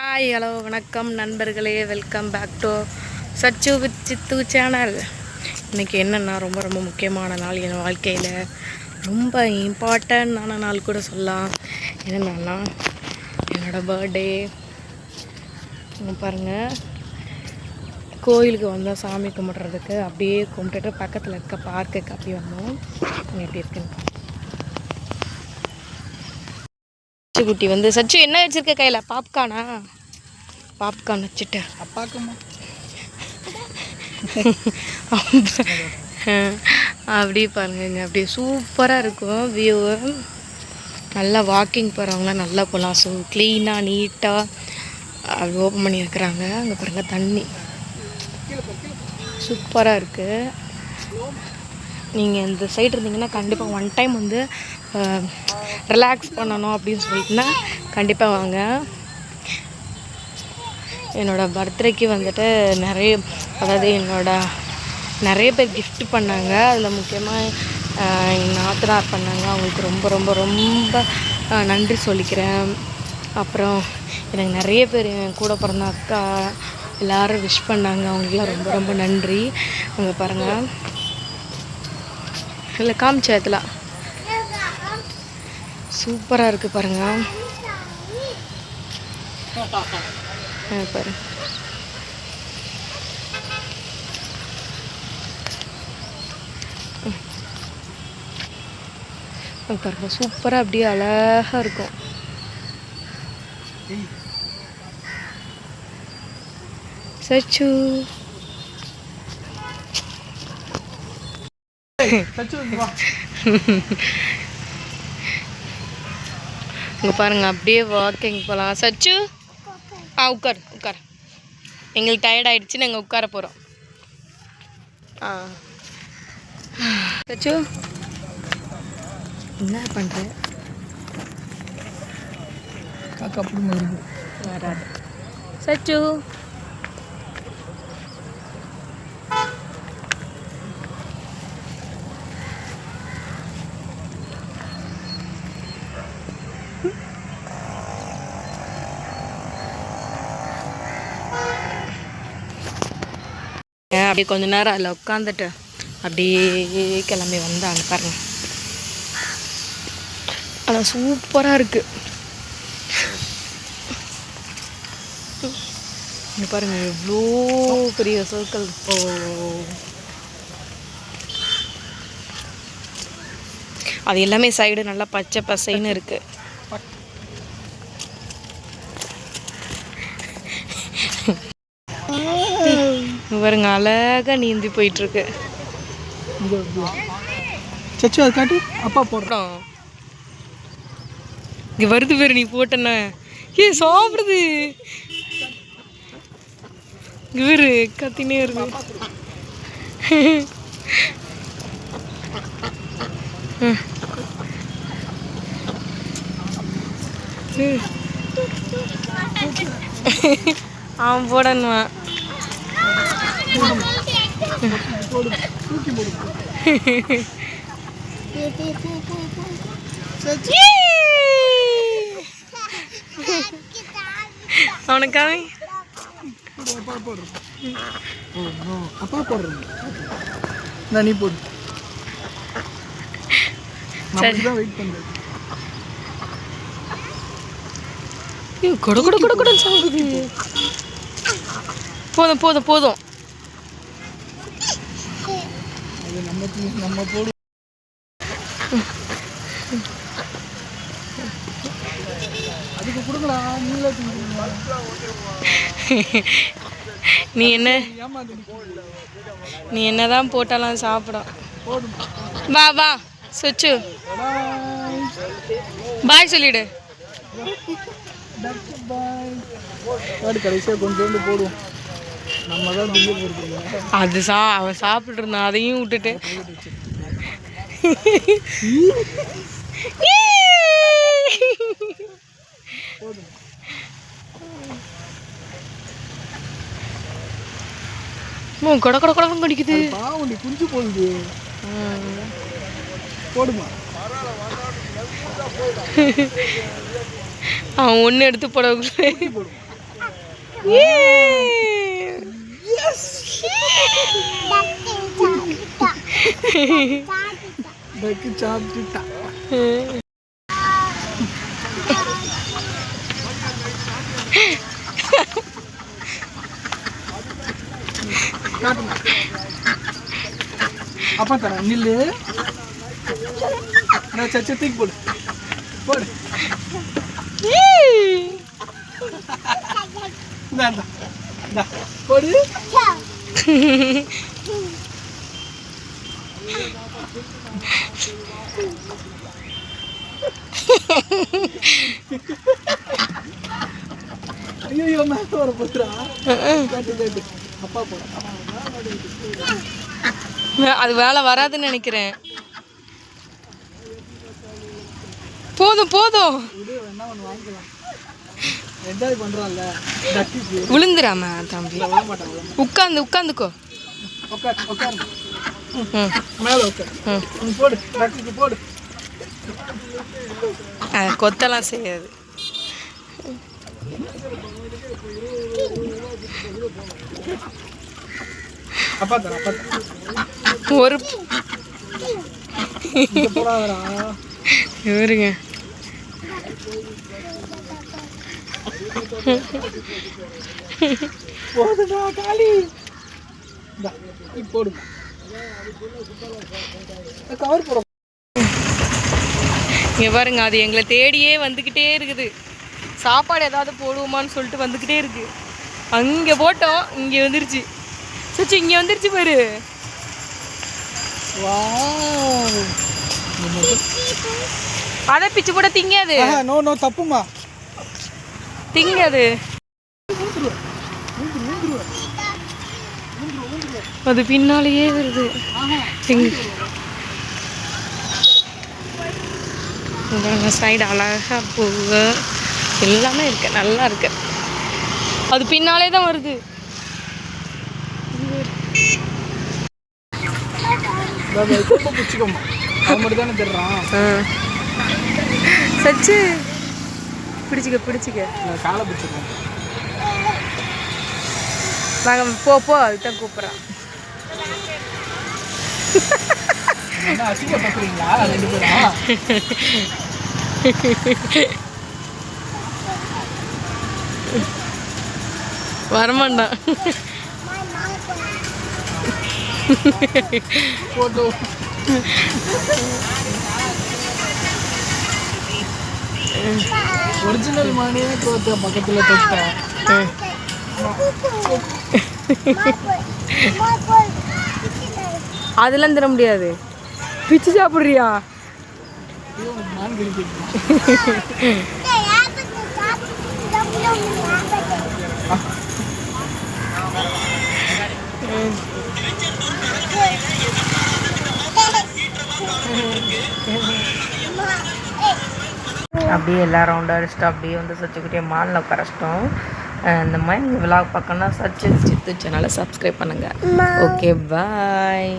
Hi hello வணக்கம் நண்பர்களே, welcome back to Sachu with Sidhu channel. இன்றைக்கி என்னென்னா ரொம்ப முக்கியமான நாள் என் வாழ்க்கையில், ரொம்ப இம்பார்ட்டண்டான நாள் கூட சொல்லலாம். என்னென்னா என்னோடய பர்த்டே. பாருங்கள், கோயிலுக்கு வந்தோம் சாமி கும்பிட்றதுக்கு. அப்படியே கும்பிட்டுட்டு பக்கத்தில் இருக்க பார்க்குக்கு அப்படி வந்தோம். எப்படி இருக்குன்னு குட்டி வந்து சச்சு என்ன வச்சிருக்க கையில்? பாப்கார்னா? பாப்கார்ன் வச்சுட்டு அப்பாக்குமா அப்படியே பாருங்க, அப்படியே சூப்பராக இருக்கும் வியூ. நல்லா வாக்கிங் போகிறவங்களாம் நல்லா போகலாம். ஸோ க்ளீனாக நீட்டாக அப்படி ஓப்பன் பண்ணி இருக்கிறாங்க. அங்கே பாருங்கள், தண்ணி சூப்பராக இருக்குது. நீங்கள் இந்த சைடு இருந்தீங்கன்னா கண்டிப்பாக ஒன் டைம் வந்து ரிலாக்ஸ் பண்ணணும் அப்படின்னு சொல்லிட்டுனா கண்டிப்பாக வாங்க. என்னோடய பர்த்டேக்கு வந்துட்டு நிறைய பேர் கிஃப்ட் பண்ணாங்க. அதில் முக்கியமாக எங்கள் நாத்தனார் பண்ணாங்க. அவங்களுக்கு ரொம்ப நன்றி சொல்லிக்கிறேன். அப்புறம் எனக்கு நிறைய பேர் என் கூட பிறந்த அக்கா எல்லோரும் விஷ் பண்ணாங்க. அவங்களுக்குலாம் ரொம்ப நன்றி. அங்கே பாருங்கள், இல்லை காமிச்சத்தில் சூப்பராக இருக்குது பாருங்கள். பாரு, பாருங்க, சூப்பராக அப்படியே அழகாக இருக்கும். சச்சு இங்கே பாருங்கள், அப்படியே வாக்கிங் போகலாம். சச்சு உட்கார். எங்களுக்கு டயர்ட் ஆகிடுச்சு, நாங்கள் உட்கார போகிறோம். சச்சு என்ன பண்ணுற? காக்கா அப்படி வராது. சச்சு அப்படியே கொஞ்ச நேரம் அதில் உட்காந்துட்டு அப்படியே கிளம்பி வந்தாங்க. பாருங்க, ஆனால் சூப்பராக இருக்குது. இங்கே பாருங்கள், எவ்வளோ பெரிய சர்க்கிள். அது எல்லாமே சைடு நல்லா பச்சை பசைன்னு இருக்குது. பாருங்க, அழகாக நீந்தி போயிட்டுருக்கு. சச்சு அது காட்டு, அப்பா போடுறோம். இங்கே வருது பேர், நீ போட்டேன்னா சாப்பிடுது. இவரு கத்தினே இருக்கு. அவன் போடணுவான். அவனுக்காக அப்பா போடுறேன், நீ போடு. வெயிட் பண்ணுறேன். போதும். நம்ம போடு. அதுக்கு கொடுக்கலாம். நீ என்னதான் போட்டாலும் சாப்பிடும். வா சுச்சு, பாய் சொல்லிடு. கடைசியாக கொஞ்சோண்டு போடுவோம். நம்ம தான் திங்க போடுறது. அது அவன் சாப்பிட்டு இருந்தான், அதையும் விட்டுட்டு. கொடன்னு கடிக்குது. பாவண்டி குஞ்சு போடுது. போடுமா? அவன் ஒன்று எடுத்து போட டக்கு சாப்பிட்டுட்டா. அப்பா தரேன் நில்லு. நான் சச்சத்துக்கு போடு போடு. போடு. ஐயோ மேல வர போறா. அப்பா போட அது வேலை வராதுன்னு நினைக்கிறேன். போதும் போதும் என்ன ஒன்று வாங்கிக்கலாம். என்ஜாய் பண்ணுறான்ல விழுந்துடாம தம்பி. உட்காந்துக்கோ. உட்காரு மேலே உட்காரு. போடு டக்குக்கு போடு. கொத்தெல்லாம் செய்யாது. அப்பா தர ஒரு இவருங்க போதுடா காளி. போடு கவர் போட. இங்கே பாருங்க, அது எங்களை தேடியே வந்துக்கிட்டே இருக்குது. சாப்பாடு ஏதாவது போடுவோமான்னு சொல்லிட்டு வந்துக்கிட்டே இருக்கு. அங்கே போட்டோம், இங்கே வந்துருச்சு. சச்சி இங்கே வந்துருச்சு பாரு. அதை பிச்சு போட திங்காது. No no தப்புமா திங்காது. அது பின்னாலேயே வருது. சைடு அழகா பூவு எல்லாமே இருக்கு, நல்லா இருக்கு. அது பின்னாலே தான் வருது. சச்சு பிடிச்சிக்க காலை பிடிச்சிக்கோம். நாங்கள் போ அதுதான் கூப்பிட்றோம். அசிங்கப்படுறீங்களா 2 பேரும்? வரமாட்டான். போட்டோ ஒரிஜினல் மானியே தோத்த பக்கத்தில் தொட்டேன். அதெல்லாம் தர முடியாது. பிச்சு சாப்பிட்றியா? அப்படியே எல்லா ரவுண்டாக அடிச்சுட்டு அப்படியே வந்து சச்சுக்கிட்டே மாலில் உட்காரச்சிட்டோம். இந்த மாதிரி நீங்கள் விலாக் பார்க்கணுன்னா சச்சு சித்து சேனலை சப்ஸ்கிரைப் பண்ணுங்கள். Okay bye.